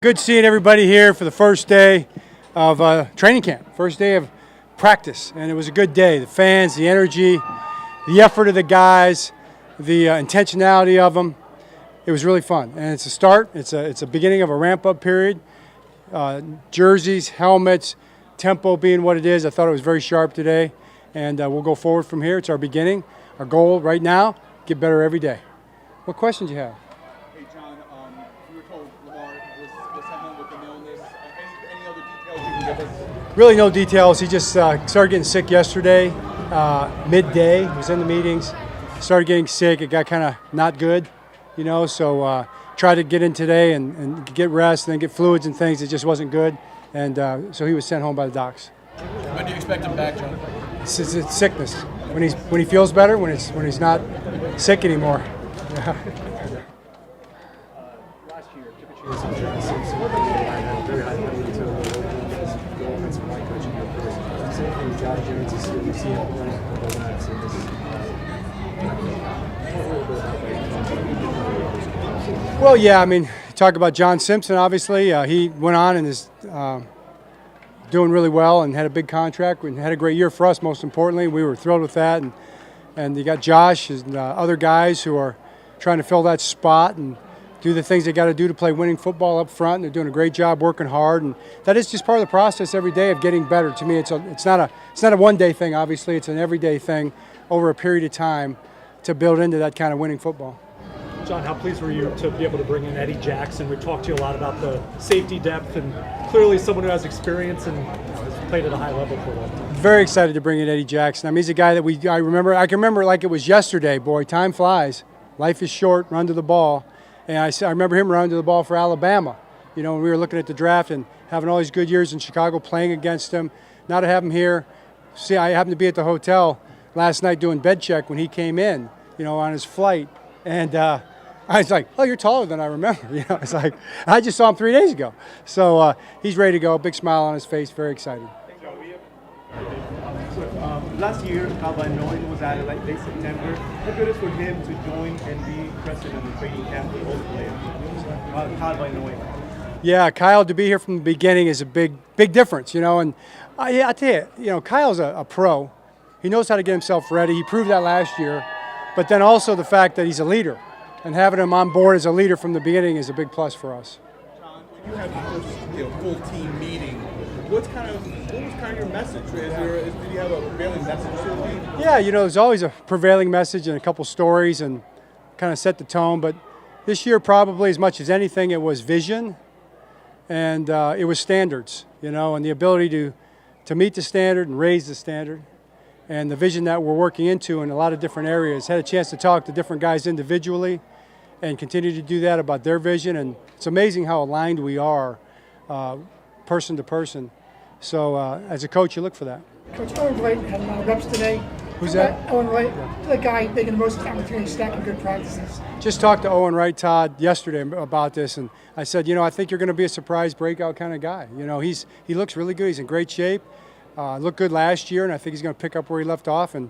Good seeing everybody here for the first day of training camp, first day of practice, and it was a good day. The fans, the energy, the effort of the guys, the intentionality of them. It was really fun, and it's a start. It's a beginning of a ramp-up period. Jerseys, helmets, tempo being what it is. I thought it was very sharp today, and we'll go forward from here. It's our beginning. Our goal right now, get better every day. What questions do you have? Hey, John, you were told Lamar was having with an illness. Any other details you can give us? Really no details. He just started getting sick yesterday, midday. He was in the meetings, started getting sick. It got kind of not good, so tried to get in today and get rest and then get fluids and things. It just wasn't good, and so he was sent home by the docs. When do you expect him back, John? It's sickness. When he feels better, when he's not sick anymore. Yeah. Last year, typically was very high penalty to the offensive line coaching. Same thing with Josh Jones. You see him running a couple of laps in this. Well, yeah, talk about John Simpson, obviously. He went on and is doing really well and had a big contract and had a great year for us, most importantly. We were thrilled with that. And you got Josh and other guys who are trying to fill that spot and do the things they got to do to play winning football up front. And they're doing a great job working hard. And that is just part of the process every day of getting better. To me, it's not a one-day thing, obviously. It's an everyday thing over a period of time to build into that kind of winning football. John, how pleased were you to be able to bring in Eddie Jackson? We talked to you a lot about the safety depth, and clearly someone who has experience and has played at a high level for a long time. Very excited to bring in Eddie Jackson. He's a guy that I can remember like it was yesterday. Boy, time flies. Life is short. Run to the ball. And I remember him running to the ball for Alabama. When we were looking at the draft and having all these good years in Chicago, playing against him. Now to have him here. See, I happened to be at the hotel last night doing bed check when he came in, on his flight. And I was like, oh, you're taller than I remember. It's like, I just saw him 3 days ago. So he's ready to go. Big smile on his face. Very excited. Last year, Kyle Van Noy was added late September. How good is for him to join and be present in the training camp with both players? Kyle Van Noy. Yeah, Kyle, to be here from the beginning is a big difference, And I tell you, Kyle's a pro. He knows how to get himself ready. He proved that last year. But then also the fact that he's a leader. And having him on board as a leader from the beginning is a big plus for us. John, when you have the first full team meeting, what was kind of your message? Did you have a prevailing message to the team? Yeah, there's always a prevailing message and a couple stories and kind of set the tone. But this year, probably as much as anything, it was vision and it was standards, and the ability to meet the standard and raise the standard. And the vision that we're working into in a lot of different areas. Had a chance to talk to different guys individually and continue to do that about their vision. And it's amazing how aligned we are person to person. So as a coach, you look for that. Coach Owen Wright had a lot of reps today. Who's that? Owen Wright, the guy making the most opportunities, stacking good practices. Just talked to Owen Wright, Todd, yesterday about this. And I said, I think you're going to be a surprise breakout kind of guy. He looks really good. He's in great shape. Looked good last year, and I think he's going to pick up where he left off and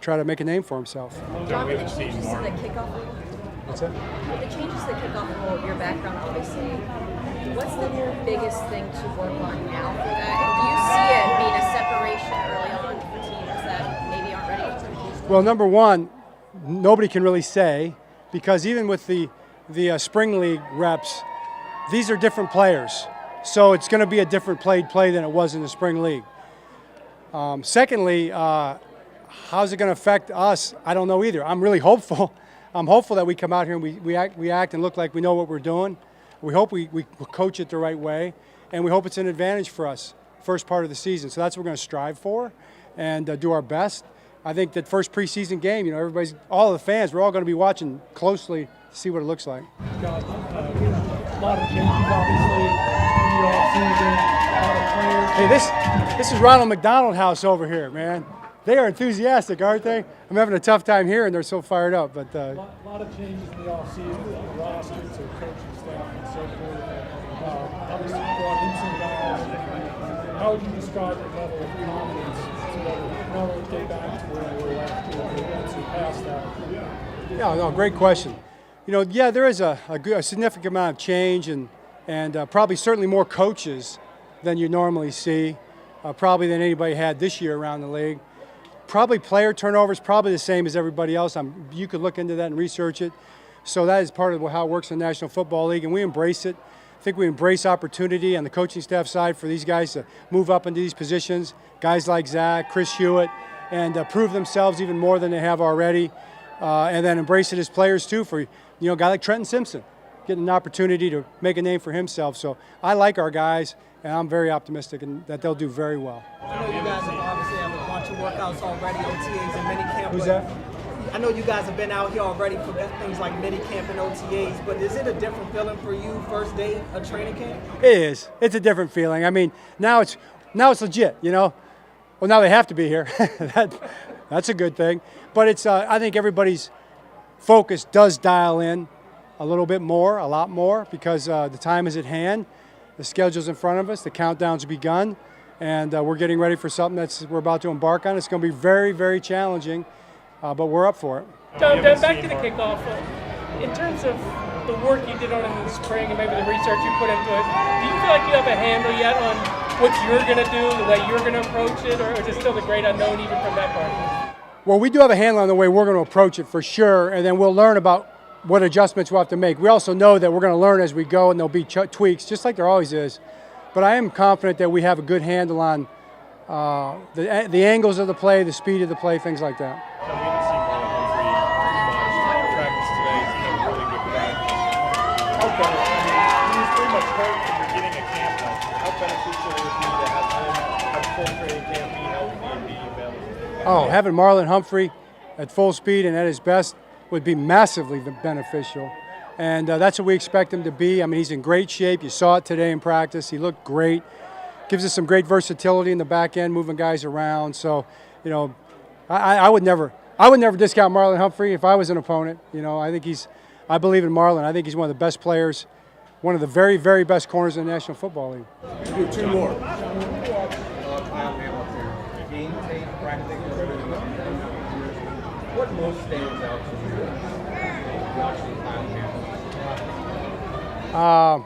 try to make a name for himself. John, with the changes to the kickoff rule, What's that? with the changes to the kickoff rule, your background obviously, what's the biggest thing to work on now for that? And do you see it being a separation early on for teams that maybe aren't ready? Well, number one, nobody can really say, because even with the spring league reps, these are different players. So it's going to be a different play than it was in the spring league. Secondly, how's it going to affect us? I don't know either. I'm really hopeful. I'm hopeful that we come out here and we act and look like we know what we're doing. We hope we coach it the right way, and we hope it's an advantage for us first part of the season. So that's what we're going to strive for and do our best. I think that first preseason game, all the fans, we're all going to be watching closely to see what it looks like. A lot of changes, obviously, in the offseason. Hey, this is Ronald McDonald House over here, man. They are enthusiastic, aren't they? I'm having a tough time here, and they're so fired up. But a lot of changes in the offseason, the roster, to coaching staff, and so forth. Obviously, you brought in some guys. How would you describe the level of confidence to not only get back to where we were last year, but to pass that? Yeah, no, great question. There is a significant amount of change, and and probably certainly more coaches than you normally see, probably than anybody had this year around the league. Probably player turnovers, probably the same as everybody else. You could look into that and research it. So that is part of how it works in the National Football League, and we embrace it. I think we embrace opportunity on the coaching staff side for these guys to move up into these positions, guys like Zach, Chris Hewitt, and prove themselves even more than they have already. And then embrace it as players too for, a guy like Trenton Simpson, getting an opportunity to make a name for himself. So I like our guys, and I'm very optimistic that they'll do very well. I know you guys have obviously have a bunch of workouts already, OTAs and minicamp. Who's that? I know you guys have been out here already for things like minicamp and OTAs, but is it a different feeling for you first day of training camp? It is. It's a different feeling. I mean, now it's legit, Well, now they have to be here. That's a good thing. But it's I think everybody's focus does dial in a little bit more, a lot more, because the time is at hand. The schedule's in front of us. The countdown's begun. And we're getting ready for something we're about to embark on. It's going to be very, very challenging, but we're up for it. John, back to the kickoff. In terms of the work you did on it in the spring and maybe the research you put into it, do you feel like you have a handle yet on what you're going to do, the way you're going to approach it, or is it still the great unknown even from that part? Well, we do have a handle on the way we're going to approach it for sure, and then we'll learn about what adjustments we'll have to make. We also know that we're going to learn as we go, and there'll be tweaks, just like there always is. But I am confident that we have a good handle on the angles of the play, the speed of the play, things like that. We didn't see Marlon Humphrey practice today. He's had a really good practice. How beneficial? He was pretty much hurt from the beginning of camp. How beneficial would it be to have him have full training camp, be healthy, and be available? Oh, having Marlon Humphrey at full speed and at his best would be massively beneficial. And that's what we expect him to be. I mean, he's in great shape. You saw it today in practice. He looked great. Gives us some great versatility in the back end, moving guys around. So, I would never discount Marlon Humphrey if I was an opponent. I believe in Marlon. I think he's one of the best players, one of the very, very best corners in the National Football League. Do two more. Kyle Hamilton, game tape, practice, what most stands out to you watching Kyle Hamilton?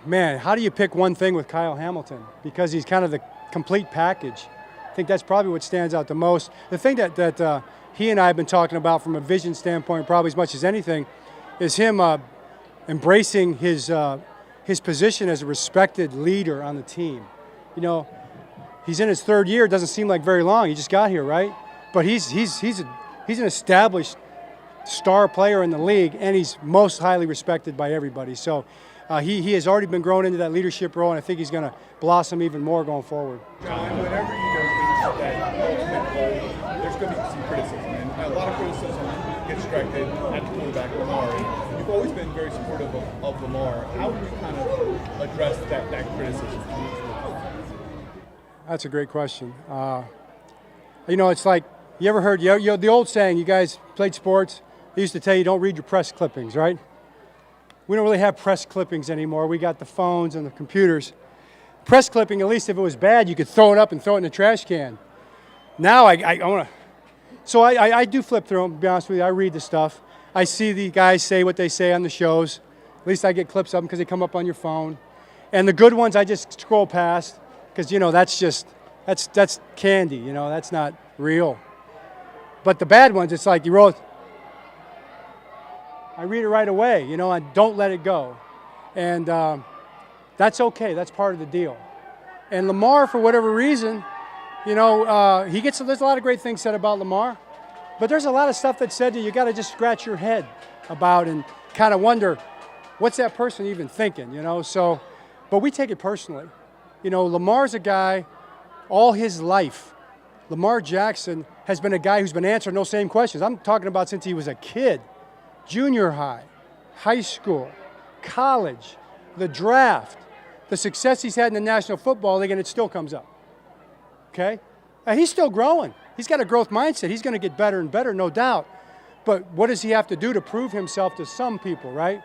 Man, how do you pick one thing with Kyle Hamilton? Because he's kind of the complete package. I think that's probably what stands out the most. The thing that he and I have been talking about from a vision standpoint, probably as much as anything, is him embracing his position as a respected leader on the team. He's in his third year. It doesn't seem like very long. He just got here, right? But he's an established star player in the league, and he's most highly respected by everybody. So he has already been grown into that leadership role, and I think he's going to blossom even more going forward. John, whenever you go reach that ultimate goal, there's going to be some criticism, and a lot of criticism gets directed at the quarterback, Lamar. And you've always been very supportive of Lamar. How do you kind of address that criticism? That's a great question. It's like, you ever heard the old saying, you guys played sports, they used to tell you don't read your press clippings, right? We don't really have press clippings anymore. We got the phones and the computers. Press clipping, at least if it was bad, you could throw it up and throw it in the trash can. Now I want to. So I do flip through them, to be honest with you. I read the stuff. I see the guys say what they say on the shows. At least I get clips of them because they come up on your phone. And the good ones I just scroll past because, that's candy, that's not real. But the bad ones, it's like you roll it. I read it right away, and don't let it go. And that's okay. That's part of the deal. And Lamar, for whatever reason, there's a lot of great things said about Lamar, but there's a lot of stuff that's said that you got to just scratch your head about and kind of wonder, what's that person even thinking, So, but we take it personally. Lamar's a guy all his life. Lamar Jackson has been a guy who's been answering those same questions. I'm talking about since he was a kid. Junior high, high school, college, the draft, the success he's had in the National Football League, and it still comes up. Okay? And he's still growing. He's got a growth mindset. He's going to get better and better, no doubt. But what does he have to do to prove himself to some people, right?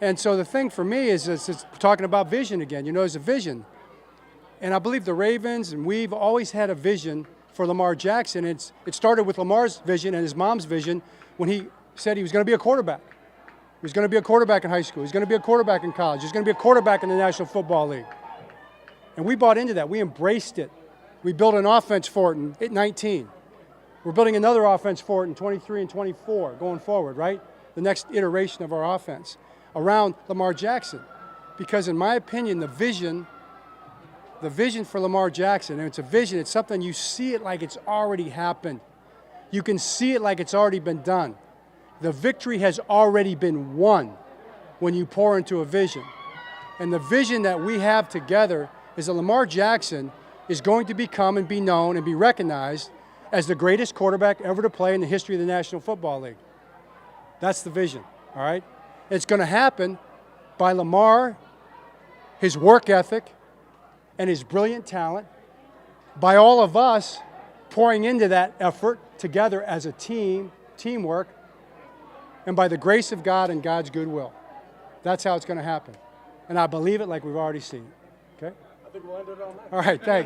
And so the thing for me is it's talking about vision again. There's a vision. And I believe the Ravens and we've always had a vision for Lamar Jackson. It started with Lamar's vision and his mom's vision when he said he was going to be a quarterback. was going to be a quarterback in high school. He's going to be a quarterback in college. He's going to be a quarterback in the National Football League. And we bought into that. We embraced it. We built an offense for it at 19. We're building another offense for it in 23 and 24 going forward, right? The next iteration of our offense around Lamar Jackson. Because in my opinion, the vision for Lamar Jackson, and it's a vision, it's something you see it like it's already happened. You can see it like it's already been done. The victory has already been won when you pour into a vision. And the vision that we have together is that Lamar Jackson is going to become and be known and be recognized as the greatest quarterback ever to play in the history of the National Football League. That's the vision, all right? It's going to happen by Lamar, his work ethic, and his brilliant talent, by all of us pouring into that effort together as a team, teamwork, and by the grace of God and God's goodwill. That's how it's going to happen. And I believe it like we've already seen it. Okay? I think we'll end it on that. All right, thanks.